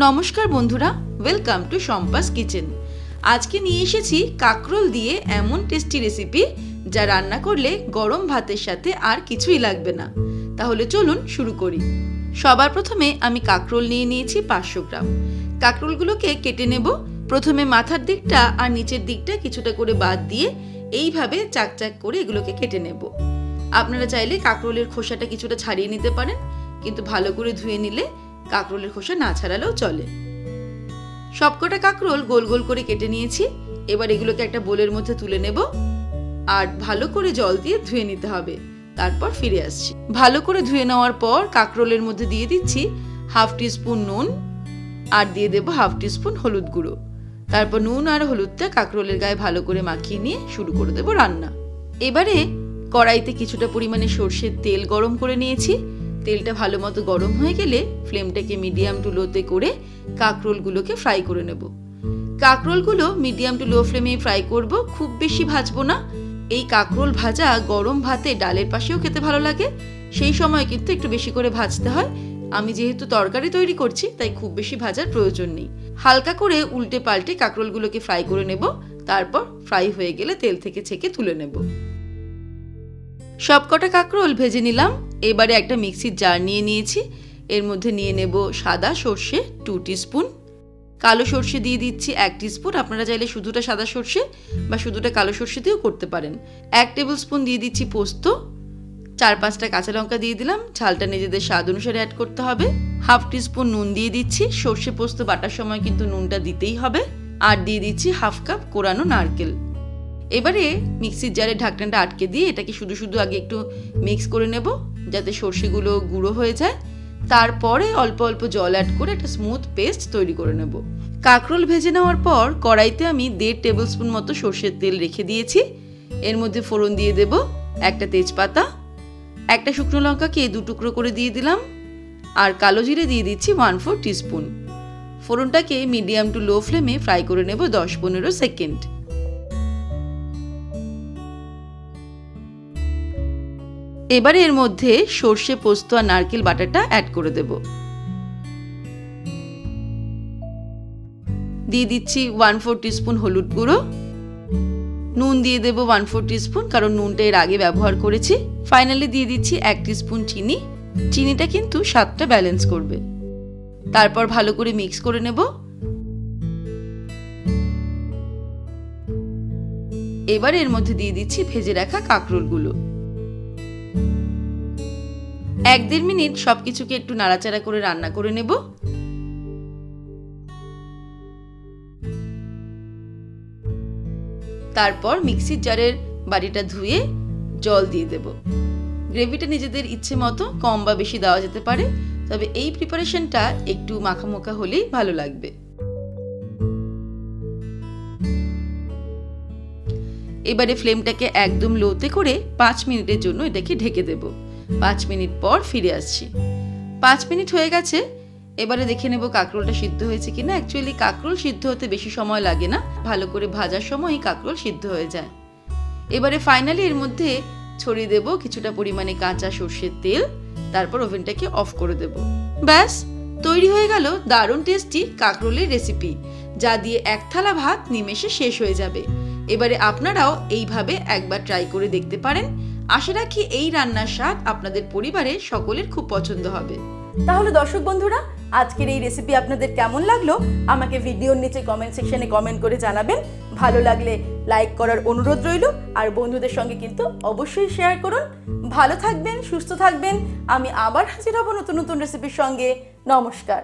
নমস্কার বন্ধুরা, welcome to Shampa's kitchen. আজকে নিয়ে এসেছি কাঁকরোল দিয়ে এমন টেস্টি রেসিপি যা রান্না করলে গরম ভাতের সাথে আর কিছুই লাগবে না। তাহলে চলুন শুরু করি। সবার প্রথমে আমি কাঁকরোল নিয়ে নিয়েছি 500 গ্রাম। কাঁকরোলগুলোকে কেটে নেব। প্রথমে মাথার দিকটা আর নিচের দিকটা কিছুটা করে বাদ দিয়ে এইভাবে চাকচাক করে এগুলোকে কেটে নেব। আপনারা চাইলে কাঁকরোলের খোসাটা কিছুটা ছাড়িয়ে নিতে পারেন, কিন্তু ভালো করে ধুয়ে নিলে কাঁকরোলের খোসা না ছাড়ালেও চলে। সবকটা কাঁকরোল গোল গোল করে কেটে নিয়েছি। এবার এগুলোকে একটা বোলের মধ্যে তুলে নেব আর ভালো করে জল দিয়ে ধুয়ে নিতে হবে। তারপর ফিরে আসছি। ভালো করে ধুয়ে নেওয়ার পর কাঁকরোলের মধ্যে দিয়ে দিচ্ছি হাফ টিস্পুন নুন আর দিয়ে দেবো হাফ টিস্পুন হলুদ গুঁড়ো। তারপর নুন আর হলুদটা কাঁকরোলের গায়ে ভালো করে মাখিয়ে নিয়ে শুরু করে দেবো রান্না। এবারে কড়াইতে কিছুটা পরিমাণে সর্ষের তেল গরম করে নিয়েছি। তেলটা ভালো মতো গরম হয়ে গেলে ফ্লেমটাকে মিডিয়াম টু লোতে করে কাঁকরোলগুলোকে ফ্রাই করে নেব। কাঁকরোলগুলো মিডিয়াম টু লো ফ্লেমে ফ্রাই করব, খুব বেশি ভাজবো না। এই কাঁকরোল ভাজা গরম ভাতে ডালের পাশেও খেতে ভালো লাগে। সেই সময় কিন্তু একটু বেশি করে ভাজতে হয়। আমি যেহেতু তরকারি তৈরি করছি তাই খুব বেশি ভাজার প্রয়োজন নেই। হালকা করে উল্টে পাল্টে কাঁকরোলগুলোকে ফ্রাই করে নেব। তারপর ফ্রাই হয়ে গেলে তেল থেকে ছেঁকে তুলে নেব। সবকটা কাঁকরোল ভেজে নিলাম। এবারে একটা মিক্সির জার নিয়ে নিয়েছি। এর মধ্যে নিয়ে নেব সাদা সর্ষে 2 টিস্পুন, কালো সর্ষে দিয়ে দিচ্ছি 1 টিস্পুন। আপনারা চাইলে শুধুটা সাদা সর্ষে বা শুধুটা কালো সর্ষে দিয়েও করতে পারেন। 1 টেবিল স্পুন দিয়ে দিচ্ছি পোস্ত, 4-5টা কাঁচা লঙ্কা দিয়ে দিলাম। ঝালটা নিজেদের স্বাদ অনুসারে অ্যাড করতে হবে। হাফ টিস্পুন নুন দিয়ে দিচ্ছি। সর্ষে পোস্ত বাটার সময় কিন্তু নুনটা দিতেই হবে। আর দিয়ে দিচ্ছি হাফ কাপ কোরানো নারকেল। এবারে মিক্সির জারে ঢাকনাটা আটকে দিয়ে এটাকে শুধু শুধু আগে একটু মিক্স করে নেব যাতে সর্ষেগুলো গুঁড়ো হয়ে যায়। তারপরে অল্প অল্প জল অ্যাড করে একটা স্মুথ পেস্ট তৈরি করে নেব। কাঁকরোল ভেজে নেওয়ার পর কড়াইতে আমি 1.5 টেবিল স্পুন মতো সর্ষের তেল রেখে দিয়েছি। এর মধ্যে ফোড়ন দিয়ে দেব একটা তেজপাতা, একটা শুকনো লঙ্কাকে 2 টুকরো করে দিয়ে দিলাম আর কালো জিরে দিয়ে দিচ্ছি 1/4 টিস্পুন। ফোড়নটাকে মিডিয়াম টু লো ফ্লেমে ফ্রাই করে নেব 10-15 সেকেন্ড। এবারে এর মধ্যে সর্ষে পোস্ত আর নারকেল বাটাটা অ্যাড করে দেব। দিয়ে দিচ্ছি 1/4 টিস্পুন হলুদ গুঁড়ো, নুন দিয়ে দেব 1/4 টিস্পুন, কারণ নুনটা এর আগে ব্যবহার করেছি। ফাইনালি দিয়ে দিচ্ছি 1 টিস্পুন চিনি। চিনিটা কিন্তু স্বাদটা ব্যালেন্স করবে। তারপর ভালো করে মিক্স করে নেব। এবার এর মধ্যে দিয়ে দিচ্ছি ভেজে রাখা কাঁকরোলগুলো। 1-1.5 মিনিট সবকিছুকে একটু নাড়াচাড়া করে রান্না করে নেব। তারপর মিক্সির জারের বাটিটা ধুয়ে জল দিয়ে দেব। গ্রেভিটা নিজেদের ইচ্ছে মতো কম বা বেশি দেওয়া যেতে পারে, তবে এই প্রিপারেশনটা একটু মাখামোখা হলেই ভালো লাগবে। এবারে ফ্লেমটাকে একদম লোতে করে 5 মিনিটের জন্য এটাকে ঢেকে দেব। 5 মিনিট পর ফিরে আসছি। 5 মিনিট হয়ে গেছে। এবারে দেখে নেব কাঁকরোলটা সিদ্ধ হয়েছে কিনা। অ্যাকচুয়ালি কাঁকরোল সিদ্ধ হতে বেশি সময় লাগে না, ভালো করে ভাজার সময়ই কাঁকরোল সিদ্ধ হয়ে যায়। এবারে ফাইনালি এর মধ্যে ছড়িয়ে দেব কিছুটা পরিমাণে কাঁচা সর্ষের তেল। তারপর ওভেনটাকে অফ করে দেব। ব্যাস তৈরি হয়ে গেল দারুণ টেস্টি কাঁকরোলের রেসিপি, যা দিয়ে এক থালা ভাত নিমেষে শেষ হয়ে যাবে। এবারে আপনারাও এইভাবে একবার ট্রাই করে দেখতে পারেন। আশা রাখি এই রান্নার স্বাদ আপনাদের পরিবারের সকলের খুব পছন্দ হবে। তাহলে দর্শক বন্ধুরা, আজকের এই রেসিপি আপনাদের কেমন লাগলো আমাকে ভিডিওর নিচে কমেন্ট সেকশনে কমেন্ট করে জানাবেন। ভালো লাগলে লাইক করার অনুরোধ রইল, আর বন্ধুদের সঙ্গে কিন্তু অবশ্যই শেয়ার করুন। ভালো থাকবেন, সুস্থ থাকবেন। আমি আবার হাজির হব নতুন নতুন রেসিপির সঙ্গে। নমস্কার।